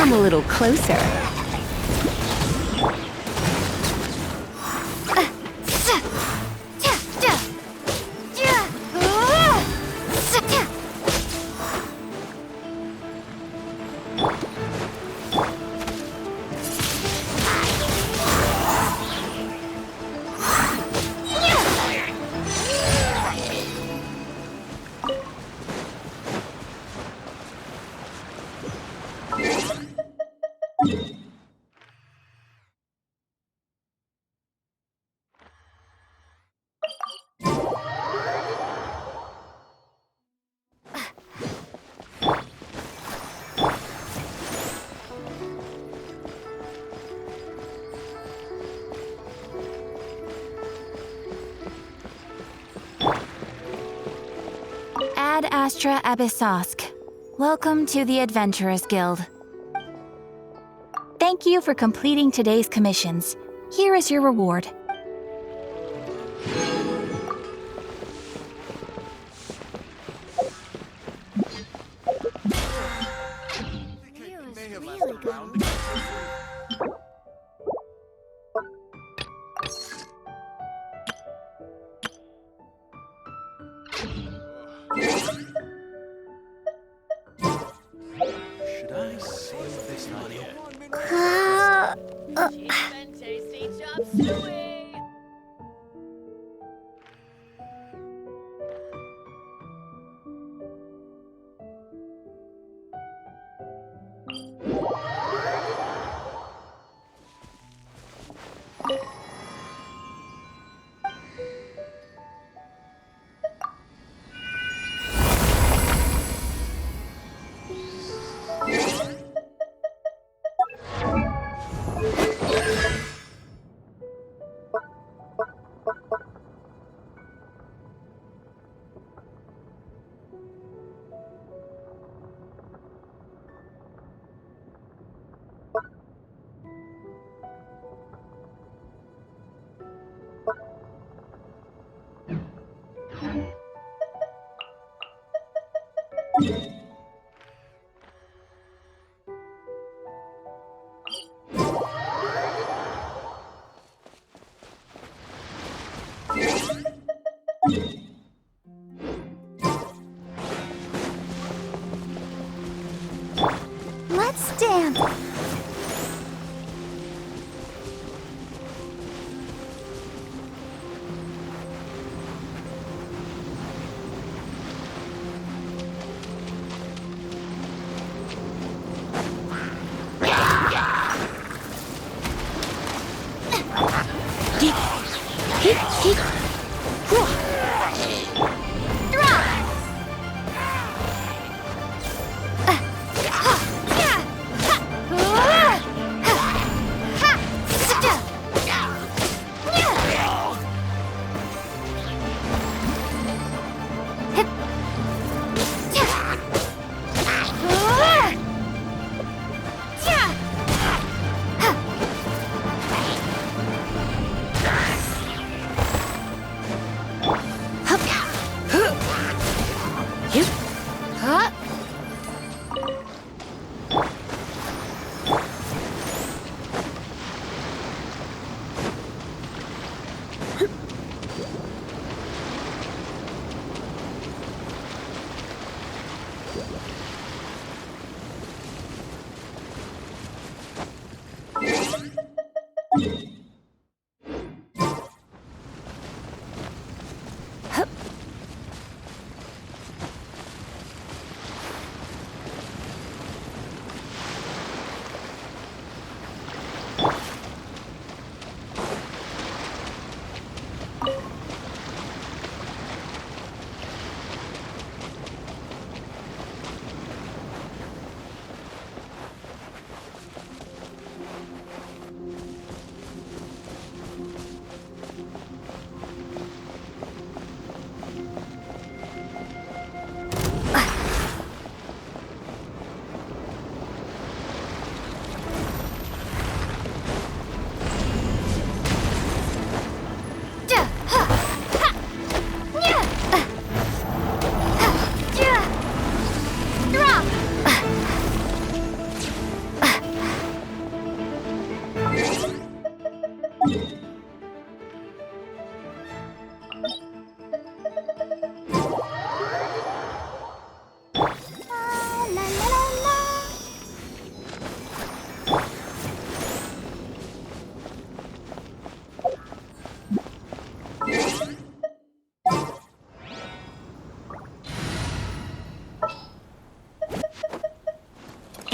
Come a little closer. Ad Astra Abyssosk. Welcome to the Adventurers Guild. Thank you for completing today's commissions. Here is your reward. Should I save this money? Cheap and tasty chop suey! Let's dance!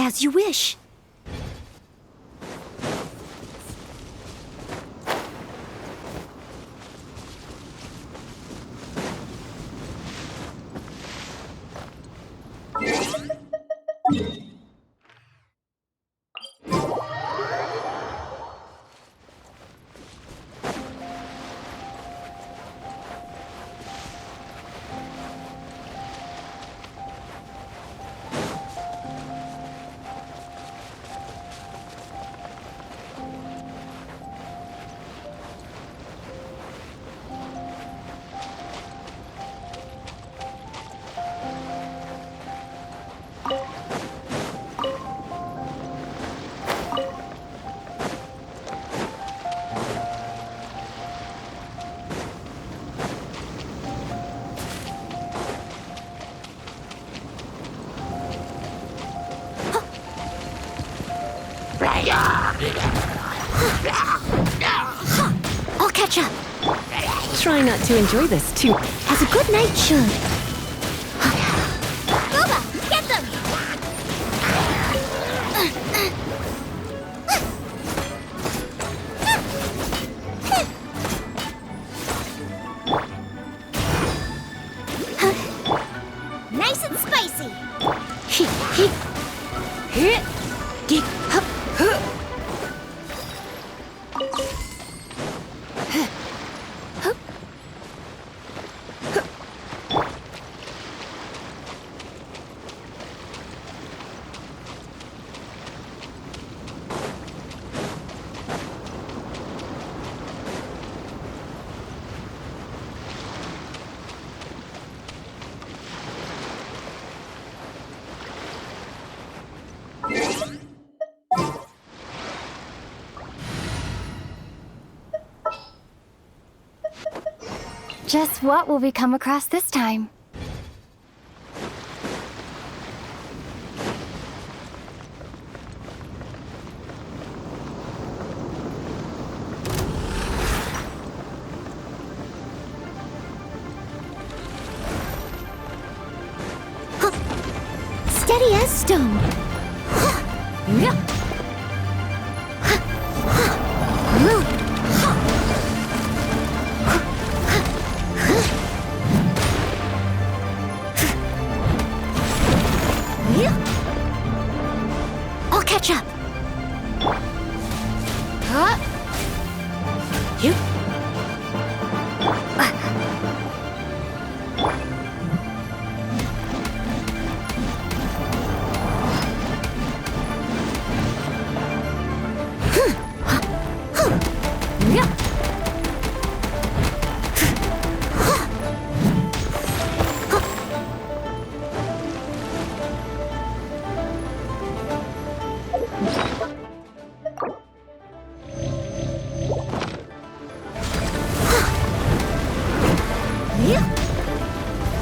As you wish. I'll catch up. Try not to enjoy this too. As a good knight should. Booba, get them! Nice and spicy. Just what will we come across this time? Steady as stone. I'll catch up. You.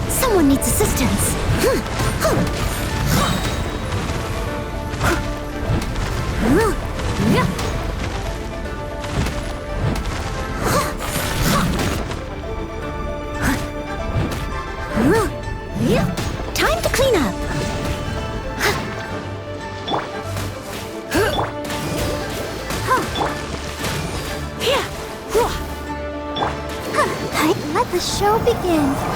Someone needs assistance. Time to clean up. Let the show begin.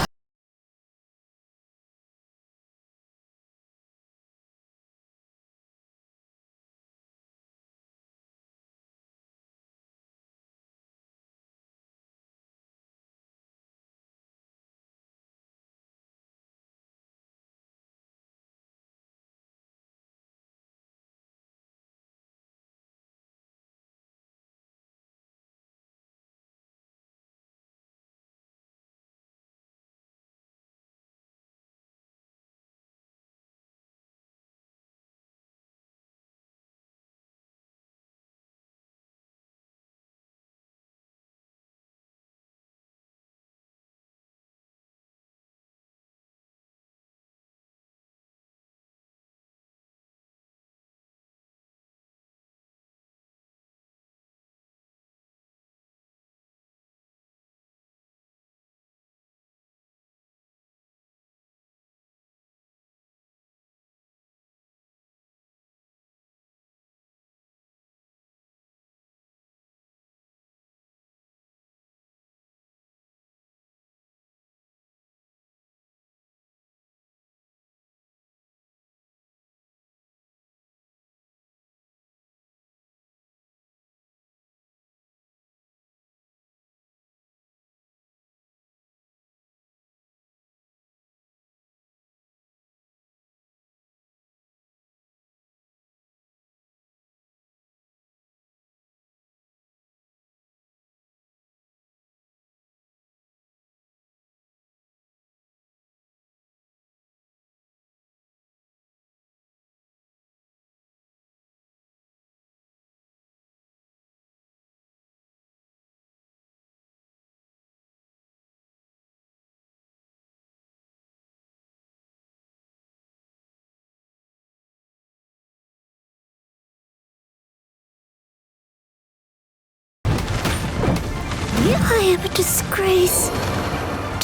I am a disgrace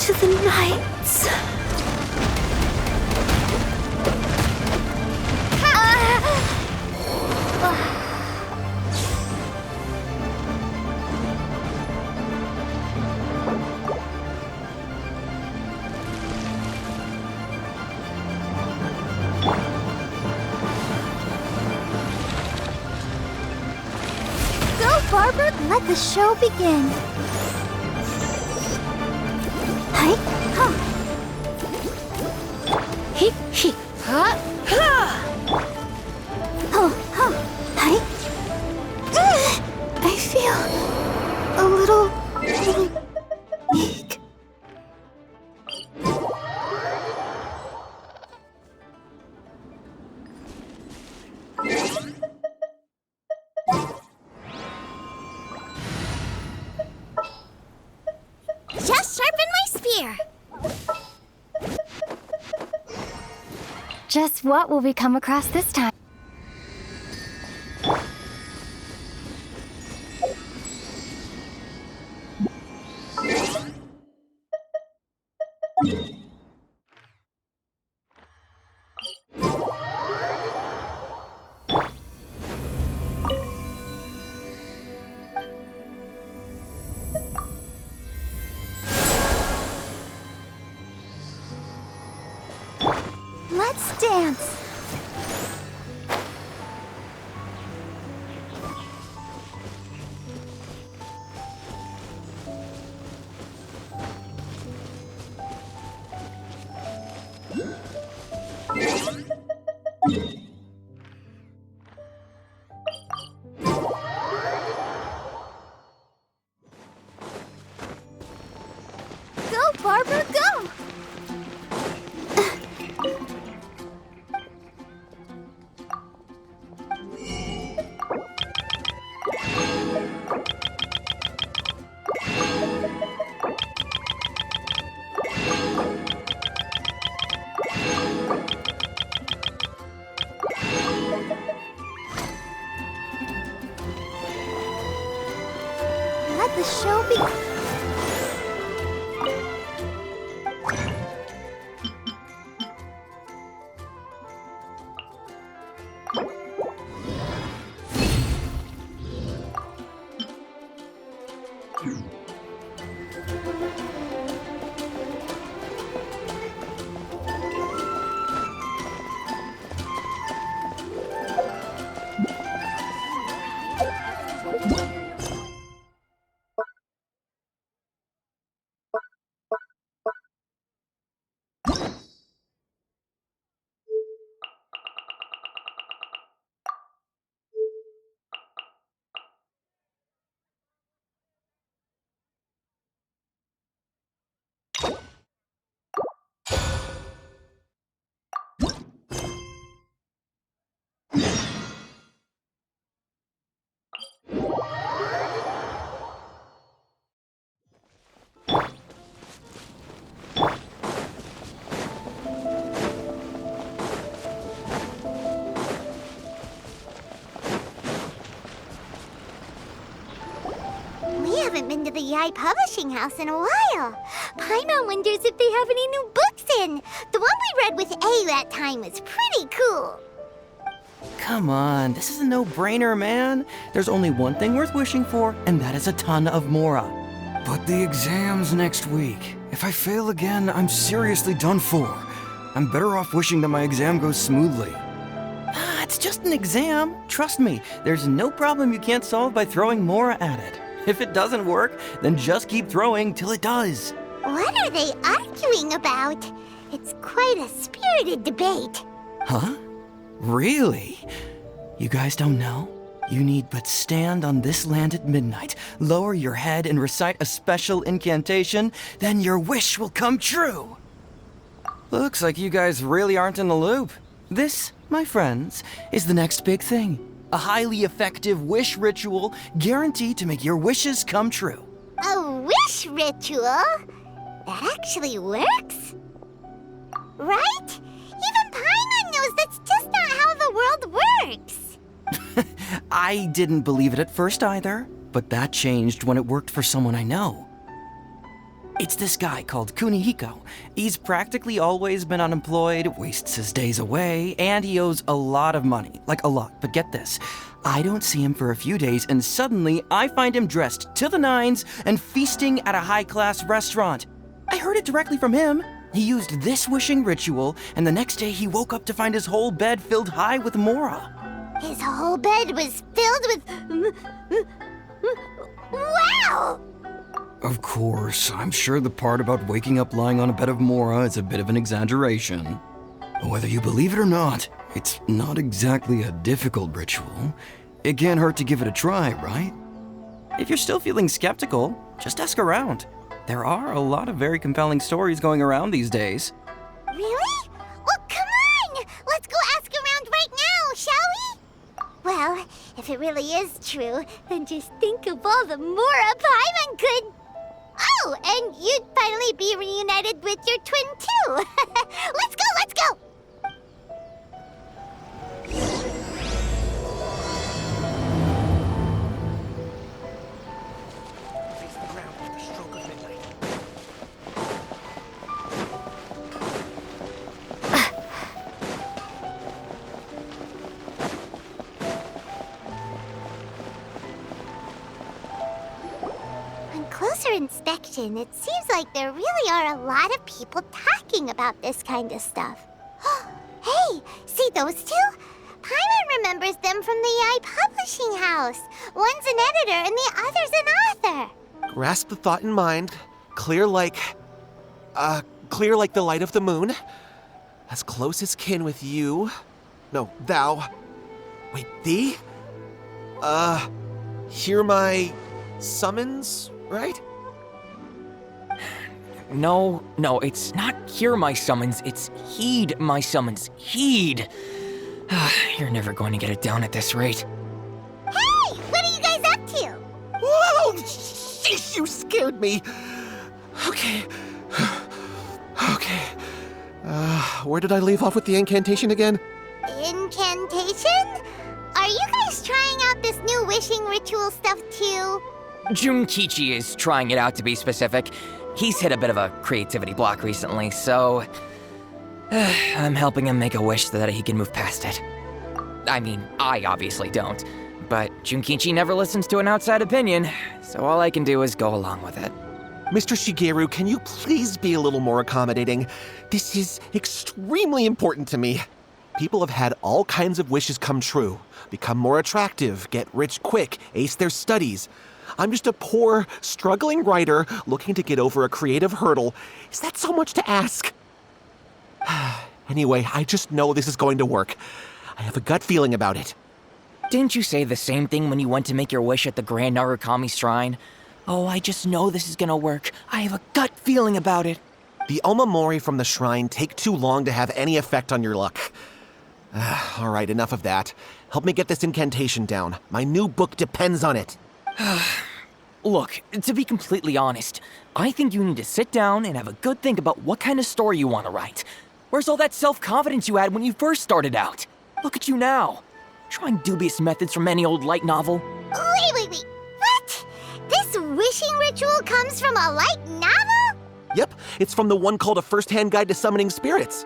to the knights. Barbara, let the show begin. Hi, huh. He, huh? Oh, huh. Hi. I feel a little weak. Just sharpen my spear. Just what will we come across this time? Let's dance. Go, Barbara, go! Let the show begin. We haven't been to the Yae Publishing House in a while. Paimon wonders if they have any new books in. The one we read with A that time was pretty cool. Come on, this is a no-brainer, man. There's only one thing worth wishing for, and that is a ton of Mora. But the exam's next week. If I fail again, I'm seriously done for. I'm better off wishing that my exam goes smoothly. Ah, it's just an exam. Trust me, there's no problem you can't solve by throwing Mora at it. If it doesn't work, then just keep throwing till it does. What are they arguing about? It's quite a spirited debate. Huh? Really? You guys don't know? You need but stand on this land at midnight, lower your head and recite a special incantation, then your wish will come true. Looks like you guys really aren't in the loop. This, my friends, is the next big thing. A highly effective wish ritual guaranteed to make your wishes come true. A wish ritual? That actually works? Right? Even Paimon knows that's just not how the world works. I didn't believe it at first either. but that changed when it worked for someone I know. It's this guy called Kunihiko. He's practically always been unemployed, wastes his days away, and he owes a lot of money. Like a lot, but get this. I don't see him for a few days, and suddenly I find him dressed to the nines and feasting at a high-class restaurant. I heard it directly from him. He used this wishing ritual, and the next day he woke up to find his whole bed filled high with mora. His whole bed was filled with... Wow! Of course, I'm sure the part about waking up lying on a bed of mora is a bit of an exaggeration. Whether you believe it or not, it's not exactly a difficult ritual. It can't hurt to give it a try, right? If you're still feeling skeptical, just ask around. There are a lot of very compelling stories going around these days. Really? Well, come on! Let's go ask around right now, shall we? Well, if it really is true, then just think of all the mora Paimon could... Oh, and you'd finally be reunited with your twin, too. Let's go, let's go! On closer inspection, it seems like there really are a lot of people talking about this kind of stuff. Hey, see those two? Paimon remembers them from the Yae Publishing House. One's an editor and the other's an author. Grasp the thought in mind. Clear like the light of the moon. As close as kin with you. No, thou. Wait, thee? Hear my summons, right? No, it's not hear my summons, it's heed my summons. Heed! You're never going to get it down at this rate. Hey, what are you guys up to? Whoa! Sheesh, you scared me! Okay. Where did I leave off with the incantation again? Incantation? Are you guys trying out this new wishing ritual stuff too? Junkichi is trying it out, to be specific. He's hit a bit of a creativity block recently, so... I'm helping him make a wish so that he can move past it. I mean, I obviously don't, but Junkichi never listens to an outside opinion, so all I can do is go along with it. Mr. Shigeru, can you please be a little more accommodating? This is extremely important to me. People have had all kinds of wishes come true. Become more attractive, get rich quick, ace their studies. I'm just a poor, struggling writer looking to get over a creative hurdle. Is that so much to ask? Anyway, I just know this is going to work. I have a gut feeling about it. Didn't you say the same thing when you went to make your wish at the Grand Narukami Shrine? Oh, I just know this is gonna work. I have a gut feeling about it. The omamori from the shrine take too long to have any effect on your luck. All right, enough of that. Help me get this incantation down. My new book depends on it. Look, to be completely honest, I think you need to sit down and have a good think about what kind of story you want to write. Where's all that self-confidence you had when you first started out? Look at you now. Trying dubious methods from any old light novel. Wait. What? This wishing ritual comes from a light novel? Yep, it's from the one called A First-Hand Guide to Summoning Spirits.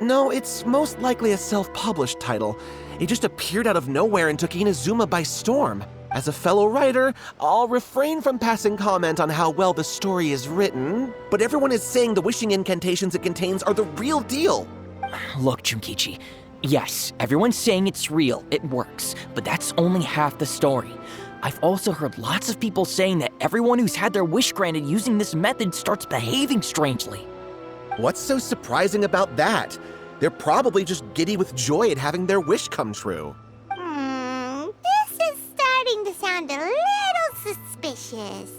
No, it's most likely a self-published title. It just appeared out of nowhere and took Inazuma by storm. As a fellow writer, I'll refrain from passing comment on how well the story is written, but everyone is saying the wishing incantations it contains are the real deal. Look, Junkichi, yes, everyone's saying it's real, it works, but that's only half the story. I've also heard lots of people saying that everyone who's had their wish granted using this method starts behaving strangely. What's so surprising about that? They're probably just giddy with joy at having their wish come true. This is starting to sound a little suspicious.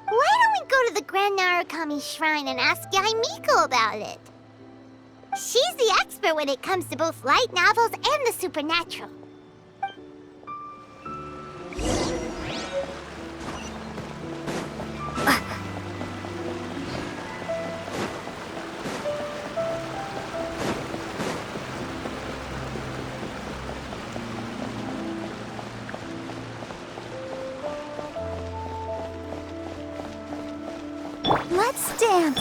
Why don't we go to the Grand Narukami Shrine and ask Yae Miko about it? She's the expert when it comes to both light novels and the supernatural. can't.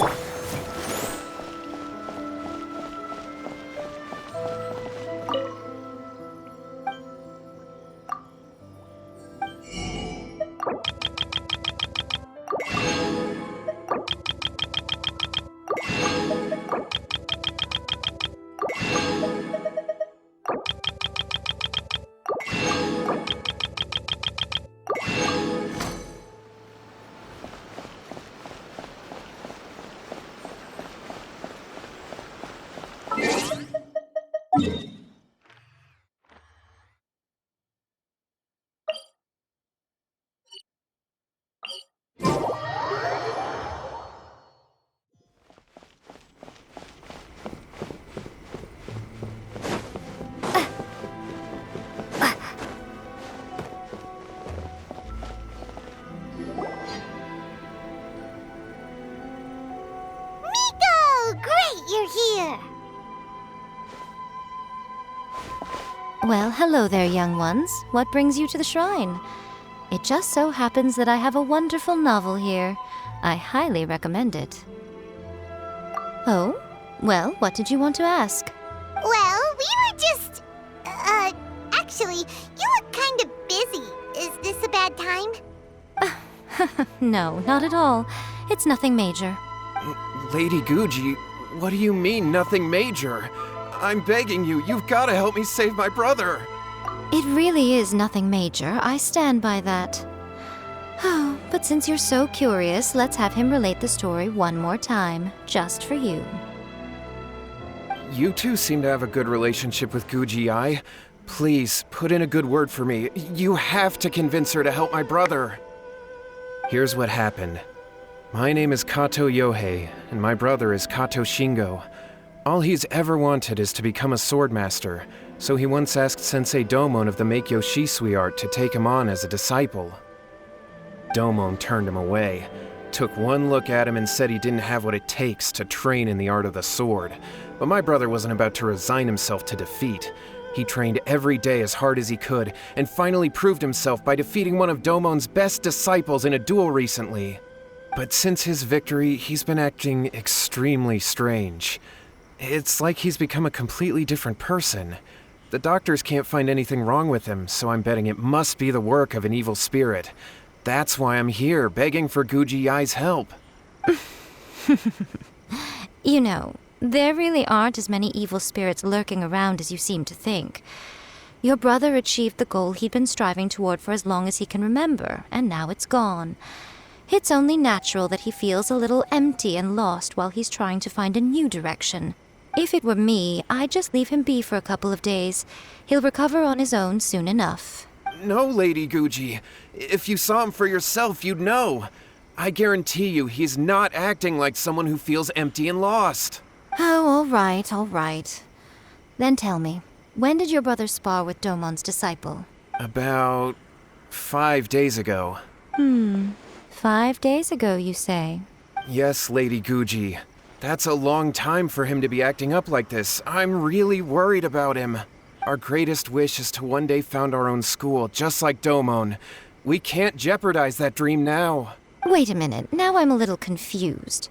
Miko! Great, you're here! Well, hello there, young ones. What brings you to the shrine? It just so happens that I have a wonderful novel here. I highly recommend it. Oh? Well, what did you want to ask? Well, we were just... actually, you look kind of busy. Is this a bad time? No, not at all. It's nothing major. Lady Guji, what do you mean, nothing major? I'm begging you, you've got to help me save my brother. It really is nothing major. I stand by that. Oh, but since you're so curious, let's have him relate the story one more time, just for you. You two seem to have a good relationship with Guji Yae. Please, put in a good word for me. You have to convince her to help my brother. Here's what happened. My name is Kato Yohei, and my brother is Kato Shingo. All he's ever wanted is to become a swordmaster, so he once asked Sensei Domon of the Meikyo Shisui art to take him on as a disciple. Domon turned him away, took one look at him and said he didn't have what it takes to train in the art of the sword. But my brother wasn't about to resign himself to defeat. He trained every day as hard as he could, and finally proved himself by defeating one of Domon's best disciples in a duel recently. But since his victory, he's been acting extremely strange. It's like he's become a completely different person. The doctors can't find anything wrong with him, so I'm betting it must be the work of an evil spirit. That's why I'm here, begging for Guji Yae's help. You know, there really aren't as many evil spirits lurking around as you seem to think. Your brother achieved the goal he'd been striving toward for as long as he can remember, and now it's gone. It's only natural that he feels a little empty and lost while he's trying to find a new direction. If it were me, I'd just leave him be for a couple of days. He'll recover on his own soon enough. No, Lady Guji. If you saw him for yourself, you'd know. I guarantee you he's not acting like someone who feels empty and lost. Oh, all right. Then tell me, when did your brother spar with Domon's disciple? About 5 days ago. 5 days ago, you say? Yes, Lady Guji. That's a long time for him to be acting up like this. I'm really worried about him. Our greatest wish is to one day found our own school, just like Domon. We can't jeopardize that dream now. Wait a minute, now I'm a little confused.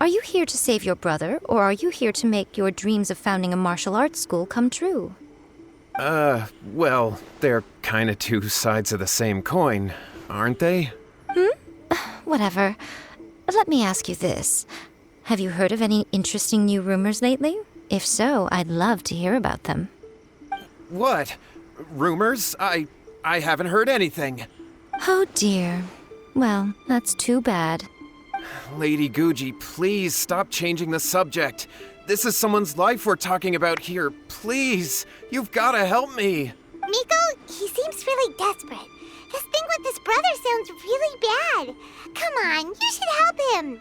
Are you here to save your brother, or are you here to make your dreams of founding a martial arts school come true? Well, they're kinda two sides of the same coin, aren't they? Whatever. Let me ask you this. Have you heard of any interesting new rumors lately? If so, I'd love to hear about them. What? Rumors? I haven't heard anything. Oh dear. Well, that's too bad. Lady Guji, please stop changing the subject. This is someone's life we're talking about here. Please, you've gotta help me. Miko, he seems really desperate. This thing with his brother sounds really bad. Come on, you should help him.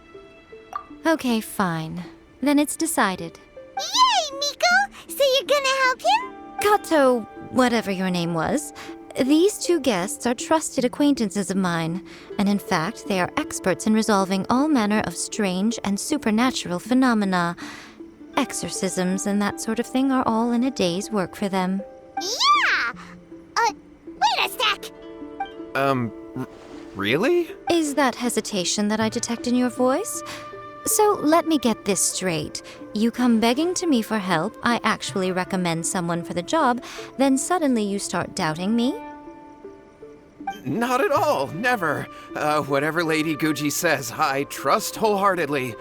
Okay, fine. Then it's decided. Yay, Miko! So you're gonna help him? Kato, whatever your name was, these two guests are trusted acquaintances of mine, and in fact, they are experts in resolving all manner of strange and supernatural phenomena. Exorcisms and that sort of thing are all in a day's work for them. Yeah! Wait a sec! Really? Is that hesitation that I detect in your voice? So let me get this straight. You come begging to me for help, I actually recommend someone for the job, then suddenly you start doubting me? Not at all, never. Whatever Lady Guji says, I trust wholeheartedly.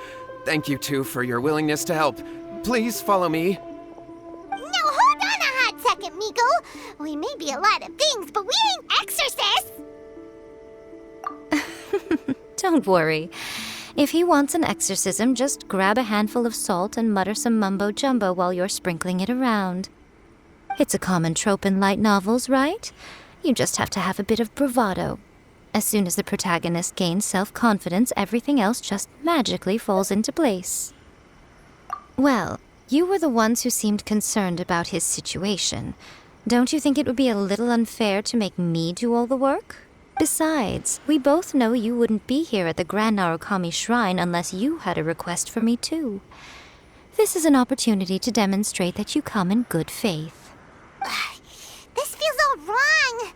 Thank you two for your willingness to help. Please follow me. No, hold on a hot second, Miko. We may be a lot of things, but we ain't exorcists! Don't worry. If he wants an exorcism, just grab a handful of salt and mutter some mumbo-jumbo while you're sprinkling it around. It's a common trope in light novels, right? You just have to have a bit of bravado. As soon as the protagonist gains self-confidence, everything else just magically falls into place. Well, you were the ones who seemed concerned about his situation. Don't you think it would be a little unfair to make me do all the work? Besides, we both know you wouldn't be here at the Grand Narukami Shrine unless you had a request for me too. This is an opportunity to demonstrate that you come in good faith. This feels all wrong.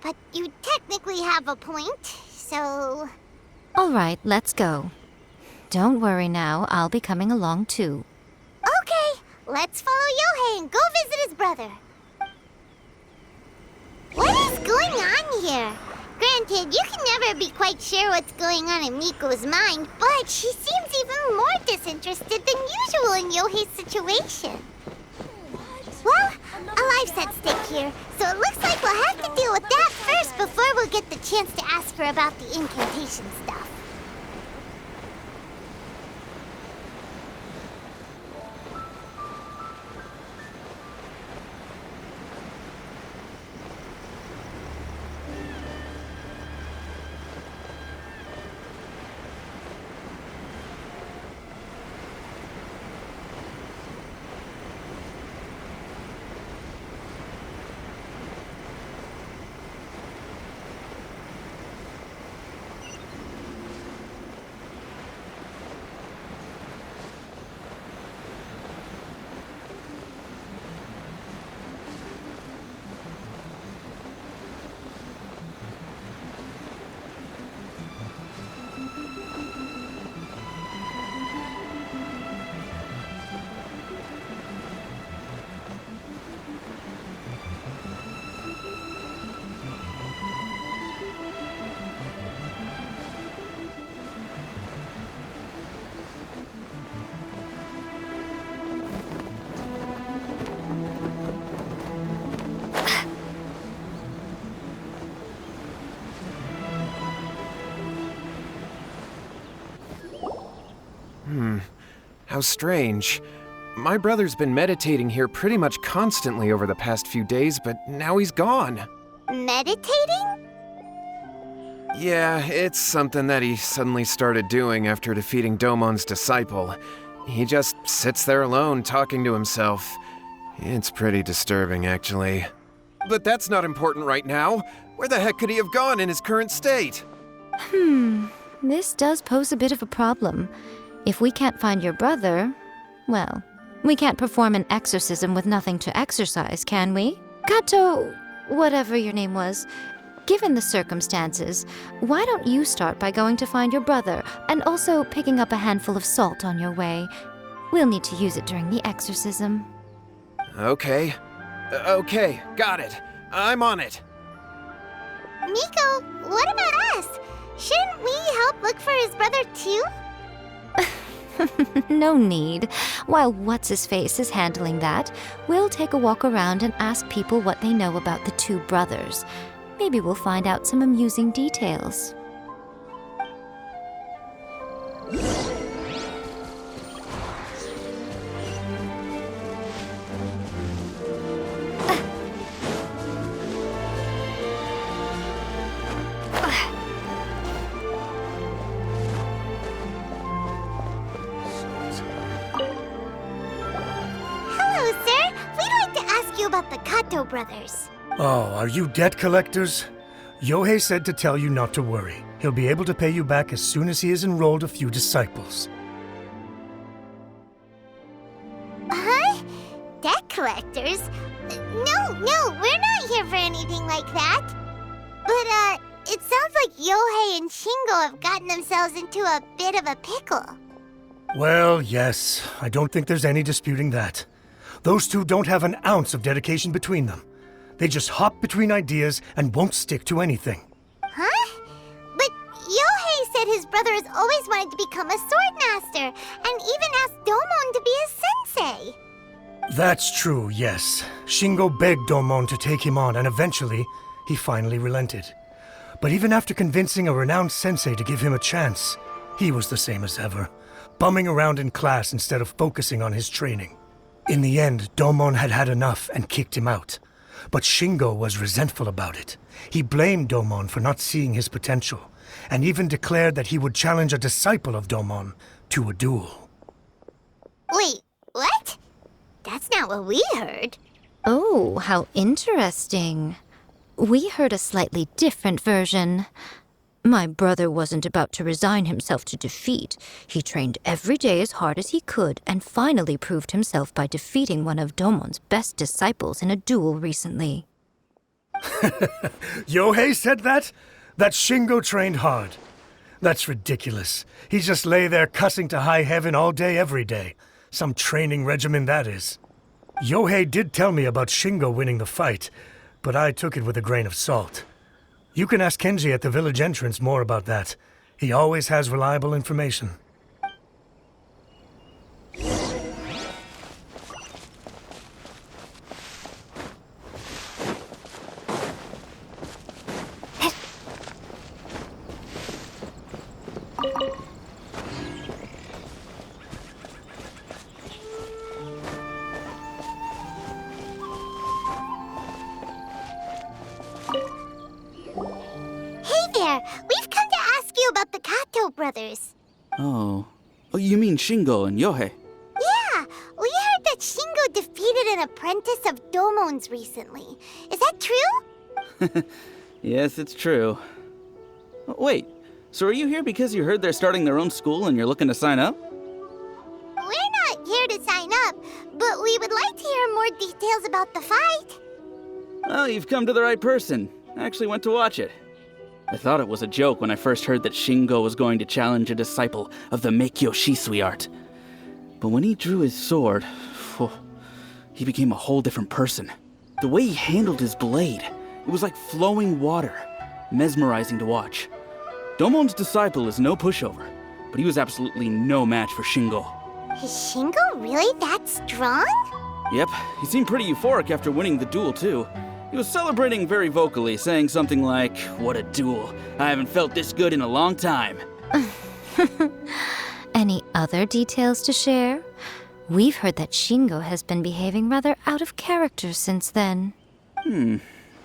But you technically have a point, so... All right, let's go. Don't worry now, I'll be coming along too. Okay, let's follow Yohei and go visit his brother. What is going on here? Granted, you can never be quite sure what's going on in Miko's mind, but she seems even more disinterested than usual in Yohei's situation. Well, a life's at stake here, so it looks like we'll have to deal with that first before we'll get the chance to ask her about the incantation stuff. How strange. My brother's been meditating here pretty much constantly over the past few days, but now he's gone. Meditating? Yeah, it's something that he suddenly started doing after defeating Domon's disciple. He just sits there alone, talking to himself. It's pretty disturbing, actually. But that's not important right now. Where the heck could he have gone in his current state? This does pose a bit of a problem. If we can't find your brother, well, we can't perform an exorcism with nothing to exorcise, can we? Kato, whatever your name was, given the circumstances, why don't you start by going to find your brother and also picking up a handful of salt on your way? We'll need to use it during the exorcism. Okay. Okay, got it. I'm on it. Miko, what about us? Shouldn't we help look for his brother too? No need. While What's-His-Face is handling that, we'll take a walk around and ask people what they know about the two brothers. Maybe we'll find out some amusing details. About the Kato brothers. Oh, are you debt collectors? Yohei said to tell you not to worry. He'll be able to pay you back as soon as he has enrolled a few disciples. Huh? Debt collectors? No, we're not here for anything like that. But, it sounds like Yohei and Shingo have gotten themselves into a bit of a pickle. Well, yes. I don't think there's any disputing that. Those two don't have an ounce of dedication between them. They just hop between ideas and won't stick to anything. Huh? But Yohei said his brother has always wanted to become a sword master, and even asked Domon to be his sensei. That's true, yes. Shingo begged Domon to take him on, and eventually, he finally relented. But even after convincing a renowned sensei to give him a chance, he was the same as ever, bumming around in class instead of focusing on his training. In the end, Domon had had enough and kicked him out. But Shingo was resentful about it. He blamed Domon for not seeing his potential, and even declared that he would challenge a disciple of Domon to a duel. Wait, what? That's not what we heard. Oh, how interesting. We heard a slightly different version. My brother wasn't about to resign himself to defeat. He trained every day as hard as he could and finally proved himself by defeating one of Domon's best disciples in a duel recently. Yohei said that? That Shingo trained hard. That's ridiculous. He just lay there cussing to high heaven all day, every day. Some training regimen, that is. Yohei did tell me about Shingo winning the fight, but I took it with a grain of salt. You can ask Kenji at the village entrance more about that. He always has reliable information. We've come to ask you about the Kato brothers. Oh, you mean Shingo and Yohei? Yeah, we heard that Shingo defeated an apprentice of Domon's recently. Is that true? Yes, it's true. Wait, so are you here because you heard they're starting their own school and you're looking to sign up? We're not here to sign up, but we would like to hear more details about the fight. Well, you've come to the right person. I actually went to watch it. I thought it was a joke when I first heard that Shingo was going to challenge a disciple of the Meikyo Shisui art. But when he drew his sword, he became a whole different person. The way he handled his blade, it was like flowing water, mesmerizing to watch. Domon's disciple is no pushover, but he was absolutely no match for Shingo. Is Shingo really that strong? Yep, he seemed pretty euphoric after winning the duel too. He was celebrating very vocally, saying something like, "What a duel. I haven't felt this good in a long time." Any other details to share? We've heard that Shingo has been behaving rather out of character since then.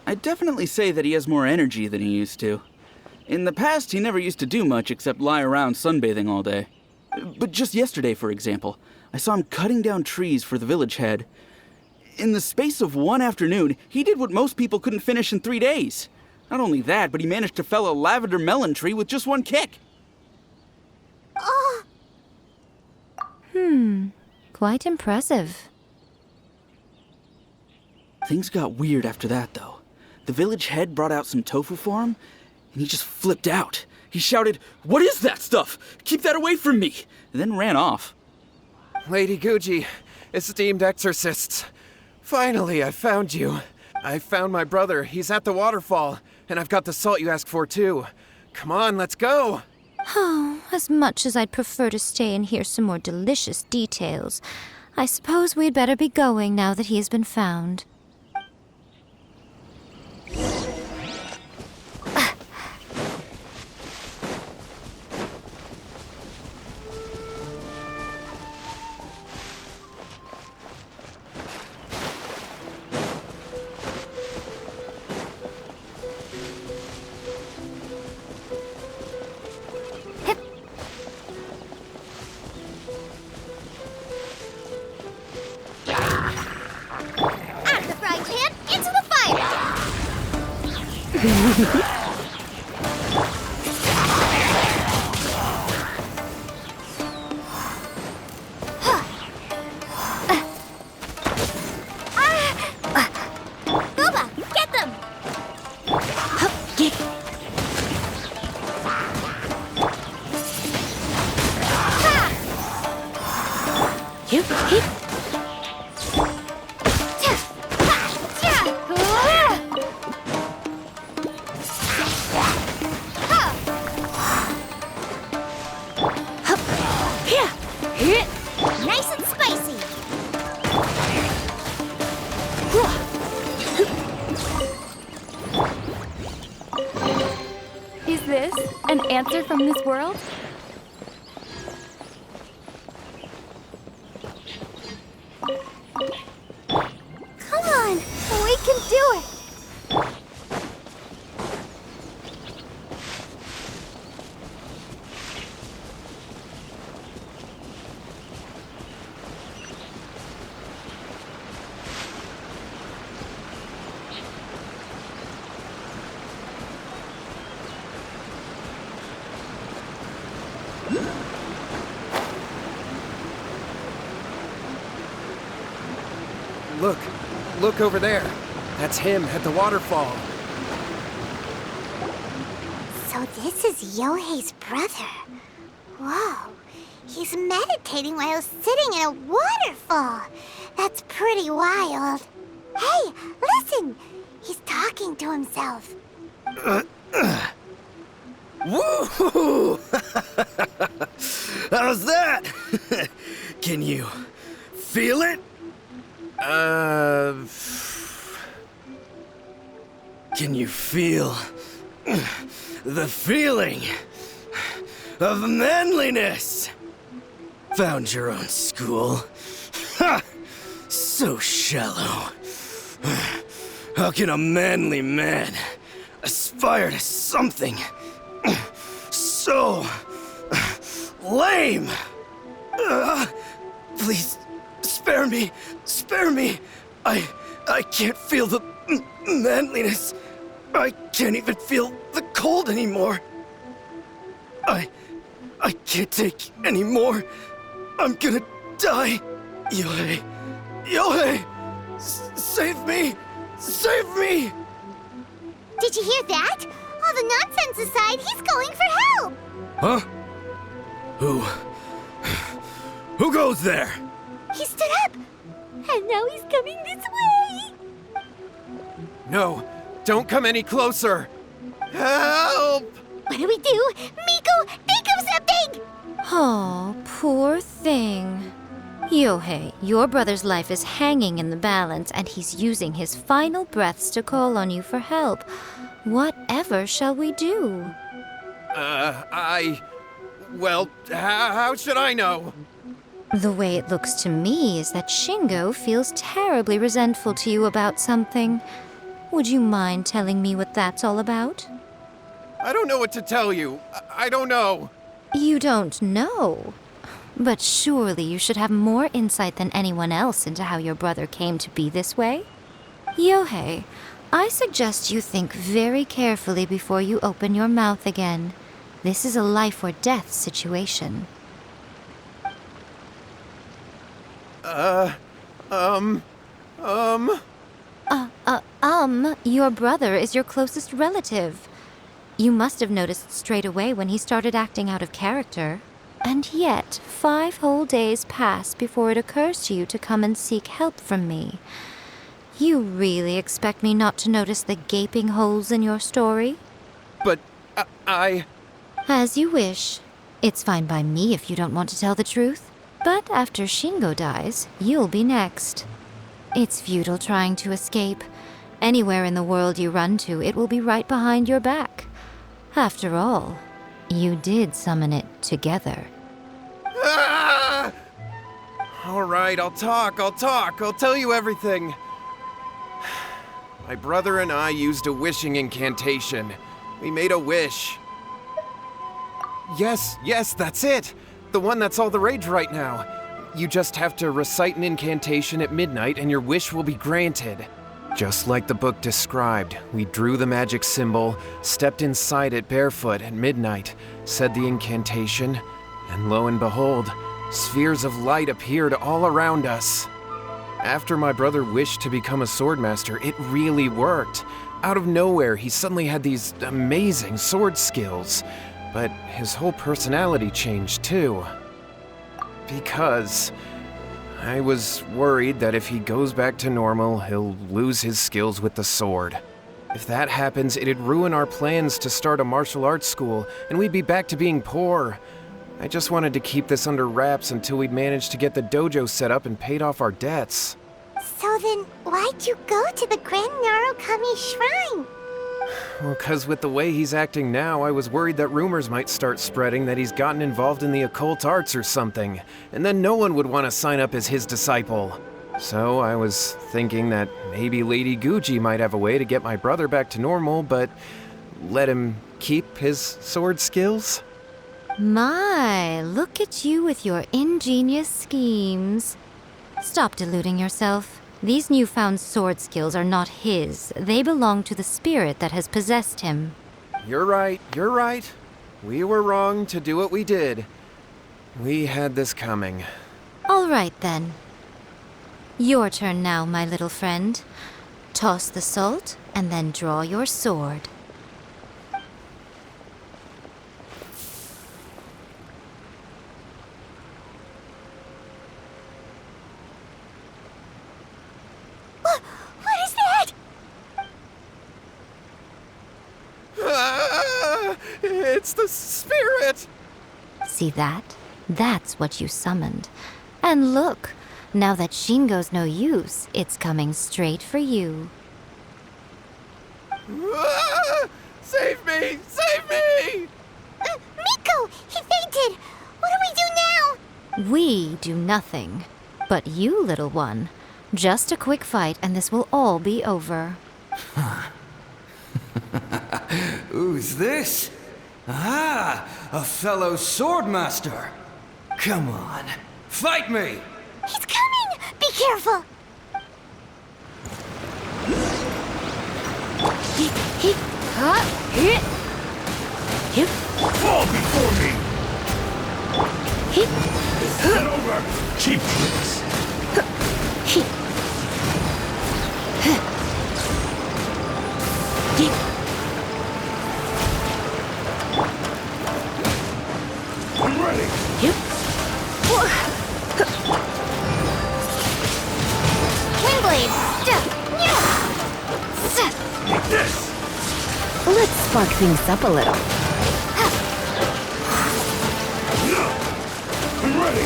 I'd definitely say that he has more energy than he used to. In the past, he never used to do much except lie around sunbathing all day. But just yesterday, for example, I saw him cutting down trees for the village head. In the space of one afternoon, he did what most people couldn't finish in 3 days. Not only that, but he managed to fell a lavender melon tree with just one kick. Oh. Quite impressive. Things got weird after that, though. The village head brought out some tofu for him, and he just flipped out. He shouted, "What is that stuff? Keep that away from me!" and then ran off. Lady Guji, esteemed exorcists. Finally, I found you. I found my brother. He's at the waterfall, and I've got the salt you asked for, too. Come on, let's go. Oh, as much as I'd prefer to stay and hear some more delicious details, I suppose we'd better be going now that he has been found. Out of the frying pan, into the fire! Booba, get them! answer from this world? Come on, we can do it! Look over there. That's him at the waterfall. So this is Yohei's brother. Whoa. He's meditating while sitting in a waterfall. That's pretty wild. Hey, listen! He's talking to himself. Woo! How's that? Can you feel it? Can you feel the feeling of manliness? Found your own school? Ha! So shallow. How can a manly man aspire to something so lame? Please, spare me! Spare me! I can't feel the manliness. I can't even feel the cold anymore. I can't take any more. I'm gonna die. Yohei! Yohei! Save me! Save me! Did you hear that? All the nonsense aside, he's going for help! Huh? Who goes there? He stood up! And now he's coming this way! No, don't come any closer! Help! What do we do? Miko, think of something! Oh, poor thing. Yohei, your brother's life is hanging in the balance, and he's using his final breaths to call on you for help. Whatever shall we do? Well, how should I know? The way it looks to me is that Shingo feels terribly resentful to you about something. Would you mind telling me what that's all about? I don't know what to tell you. I don't know. You don't know? But surely you should have more insight than anyone else into how your brother came to be this way? Yohei, I suggest you think very carefully before you open your mouth again. This is a life or death situation. Your brother is your closest relative. You must have noticed straight away when he started acting out of character. And yet, 5 whole days pass before it occurs to you to come and seek help from me. You really expect me not to notice the gaping holes in your story? But I... As you wish. It's fine by me if you don't want to tell the truth. But after Shingo dies, you'll be next. It's futile trying to escape. Anywhere in the world you run to, it will be right behind your back. After all, you did summon it together. Ah! All right, I'll talk. I'll tell you everything. My brother and I used a wishing incantation. We made a wish. Yes, that's it. The one that's all the rage right now. You just have to recite an incantation at midnight and your wish will be granted. Just like the book described, we drew the magic symbol, stepped inside it barefoot at midnight, said the incantation, and lo and behold, spheres of light appeared all around us. After my brother wished to become a swordmaster, it really worked. Out of nowhere, he suddenly had these amazing sword skills, but his whole personality changed too. Because I was worried that if he goes back to normal, he'll lose his skills with the sword. If that happens, it'd ruin our plans to start a martial arts school, and we'd be back to being poor. I just wanted to keep this under wraps until we'd managed to get the dojo set up and paid off our debts. So then, why'd you go to the Grand Narukami Shrine? Well, 'cause with the way he's acting now, I was worried that rumors might start spreading that he's gotten involved in the occult arts or something, and then no one would want to sign up as his disciple. So I was thinking that maybe Lady Guji might have a way to get my brother back to normal, but let him keep his sword skills? My, look at you with your ingenious schemes. Stop deluding yourself. These newfound sword skills are not his. They belong to the spirit that has possessed him. You're right. We were wrong to do what we did. We had this coming. All right, then. Your turn now, my little friend. Toss the salt, and then draw your sword. What is that? It's the spirit! See that? That's what you summoned. And look, now that Shingo's no use, it's coming straight for you. Save me! Save me! Miko! He fainted! What do we do now? We do nothing. But you, little one, just a quick fight and this will all be over. Who's this? Ah, a fellow swordmaster. Come on, fight me! He's coming! Be careful! Fall before me! Get over! Cheap tricks! I'm ready! Windblade! Like this! Let's spark things up a little. I'm ready!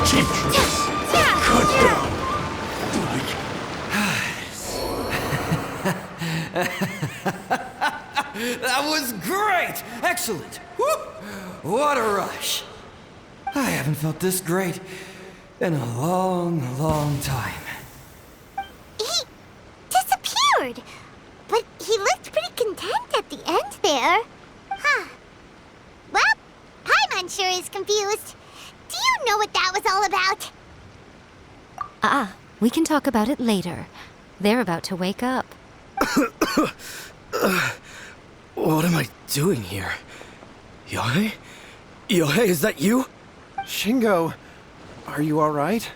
Cheap tricks! Cut down! That was great! Excellent! Whoop! What a rush! I haven't felt this great in a long, long time. He disappeared! But he looked pretty content at the end there. Huh. Well, Paimon sure is confused. Do you know what that was all about? We can talk about it later. They're about to wake up. What am I doing here? Yae? Yae, is that you? Shingo, are you alright?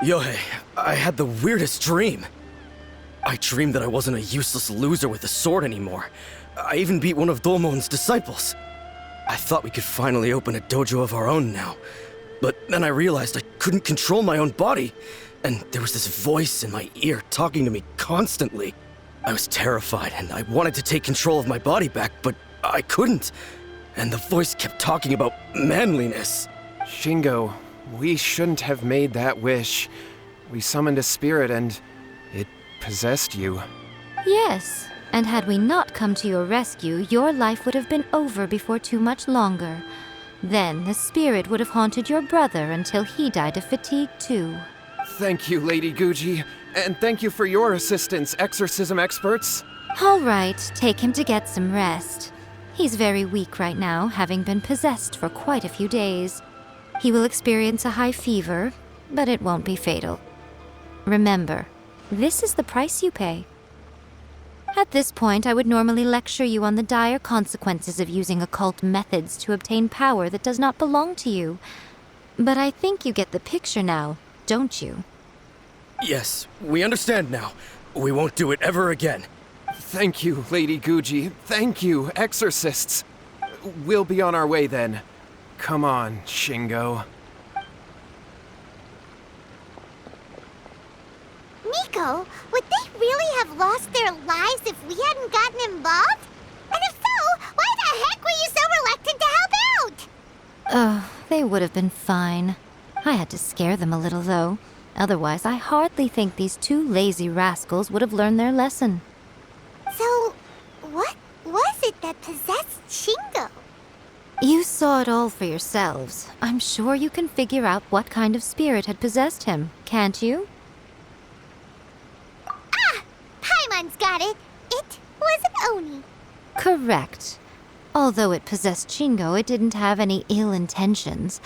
Yae, I had the weirdest dream. I dreamed that I wasn't a useless loser with a sword anymore. I even beat one of Domon's disciples. I thought we could finally open a dojo of our own now. But then I realized I couldn't control my own body, and there was this voice in my ear talking to me constantly. I was terrified, and I wanted to take control of my body back, but I couldn't. And the voice kept talking about manliness. Shingo, we shouldn't have made that wish. We summoned a spirit and it possessed you. Yes, and had we not come to your rescue, your life would have been over before too much longer. Then the spirit would have haunted your brother until he died of fatigue too. Thank you, Lady Guji. And thank you for your assistance, exorcism experts. All right, take him to get some rest. He's very weak right now, having been possessed for quite a few days. He will experience a high fever, but it won't be fatal. Remember, this is the price you pay. At this point, I would normally lecture you on the dire consequences of using occult methods to obtain power that does not belong to you. But I think you get the picture now, don't you? Yes, we understand now. We won't do it ever again. Thank you, Lady Guji. Thank you, exorcists. We'll be on our way then. Come on, Shingo. Miko, would they really have lost their lives if we hadn't gotten involved? And if so, why the heck were you so reluctant to help out? Oh, they would have been fine. I had to scare them a little, though. Otherwise, I hardly think these two lazy rascals would have learned their lesson. So, what was it that possessed Shingo? You saw it all for yourselves. I'm sure you can figure out what kind of spirit had possessed him, can't you? Ah! Paimon's got it. It was an Oni. Correct. Although it possessed Shingo, it didn't have any ill intentions.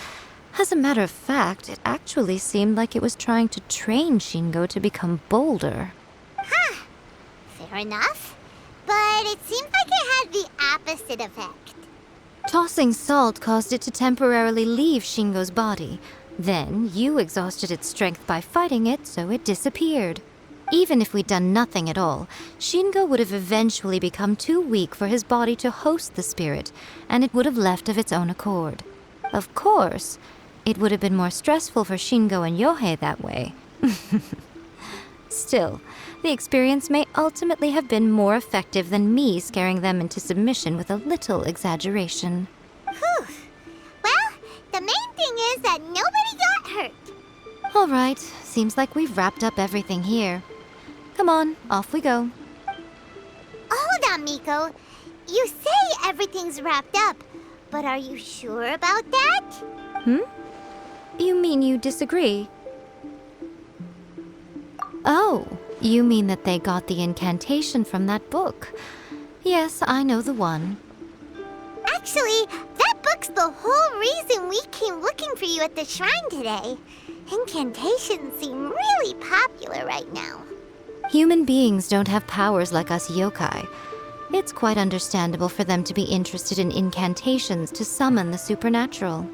As a matter of fact, it actually seemed like it was trying to train Shingo to become bolder. Huh. Fair enough. But it seemed like it had the opposite effect. Tossing salt caused it to temporarily leave Shingo's body. Then, you exhausted its strength by fighting it, so it disappeared. Even if we'd done nothing at all, Shingo would have eventually become too weak for his body to host the spirit, and it would have left of its own accord. Of course, it would have been more stressful for Shingo and Yohei that way. Still, the experience may ultimately have been more effective than me scaring them into submission with a little exaggeration. Whew. Well, the main thing is that nobody got hurt. All right, seems like we've wrapped up everything here. Come on, off we go. Hold on, Miko. You say everything's wrapped up, but are you sure about that? You mean you disagree? Oh, you mean that they got the incantation from that book. Yes, I know the one. Actually, that book's the whole reason we came looking for you at the shrine today. Incantations seem really popular right now. Human beings don't have powers like us yokai. It's quite understandable for them to be interested in incantations to summon the supernatural.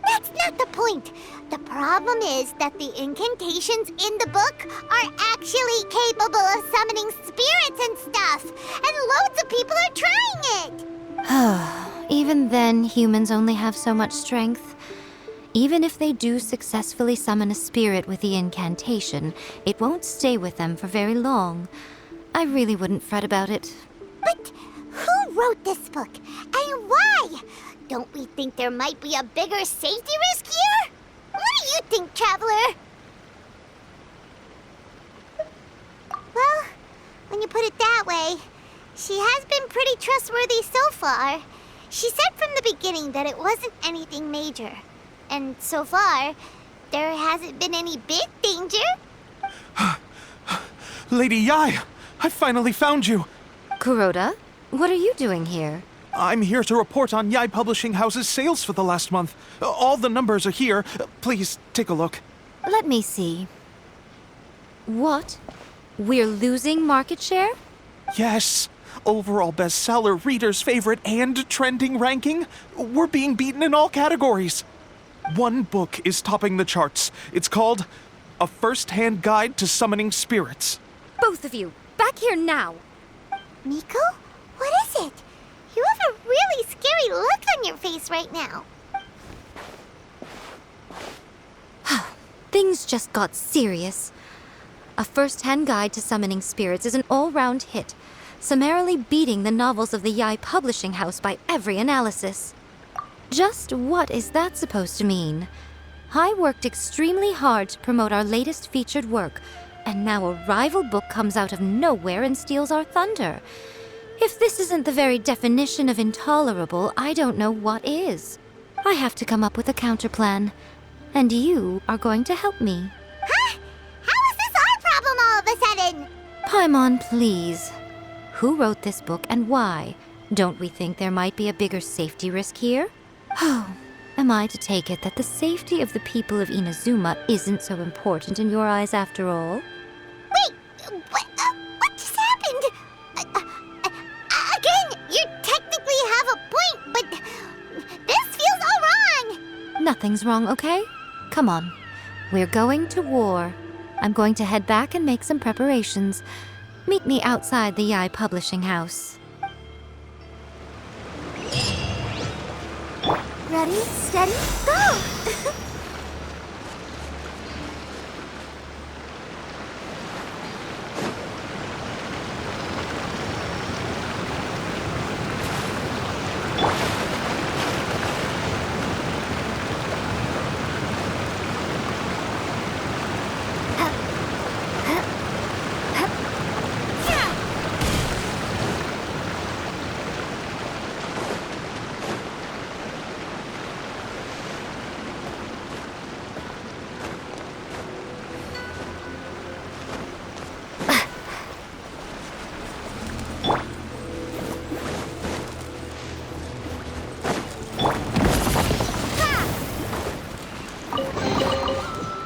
That's not the point. The problem is that the incantations in the book are actually capable of summoning spirits and stuff, and loads of people are trying it. Even then, humans only have so much strength. Even if they do successfully summon a spirit with the incantation, it won't stay with them for very long. I really wouldn't fret about it. But who wrote this book, and why? Don't we think there might be a bigger safety risk here? What do you think, Traveler? Well, when you put it that way, she has been pretty trustworthy so far. She said from the beginning that it wasn't anything major. And so far, there hasn't been any big danger. Lady Yae, I finally found you. Kuroda, what are you doing here? I'm here to report on Yae Publishing House's sales for the last month. All the numbers are here. Please, take a look. Let me see. What? We're losing market share? Yes. Overall bestseller, readers' favorite, and trending ranking. We're being beaten in all categories. One book is topping the charts. It's called A First-Hand Guide to Summoning Spirits. Both of you, back here now! Miko? What is it? You have a really scary look on your face right now. Things just got serious. A First-Hand Guide to Summoning Spirits is an all-round hit, summarily beating the novels of the Yae Publishing House by every analysis. Just what is that supposed to mean? I worked extremely hard to promote our latest featured work, and now a rival book comes out of nowhere and steals our thunder. If this isn't the very definition of intolerable, I don't know what is. I have to come up with a counterplan, and you are going to help me. Huh? How is this our problem all of a sudden? Paimon, please. Who wrote this book and why? Don't we think there might be a bigger safety risk here? Oh, am I to take it that the safety of the people of Inazuma isn't so important in your eyes after all? Wait, what just happened? Again, you technically have a point, but this feels all wrong. Nothing's wrong, okay? Come on. We're going to war. I'm going to head back and make some preparations. Meet me outside the Yae publishing house. Ready, steady, go!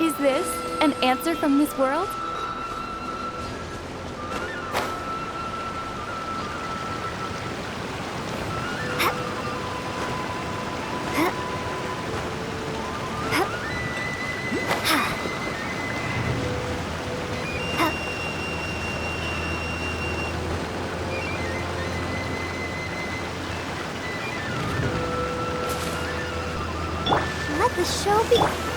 Is this an answer from this world? Let the show be...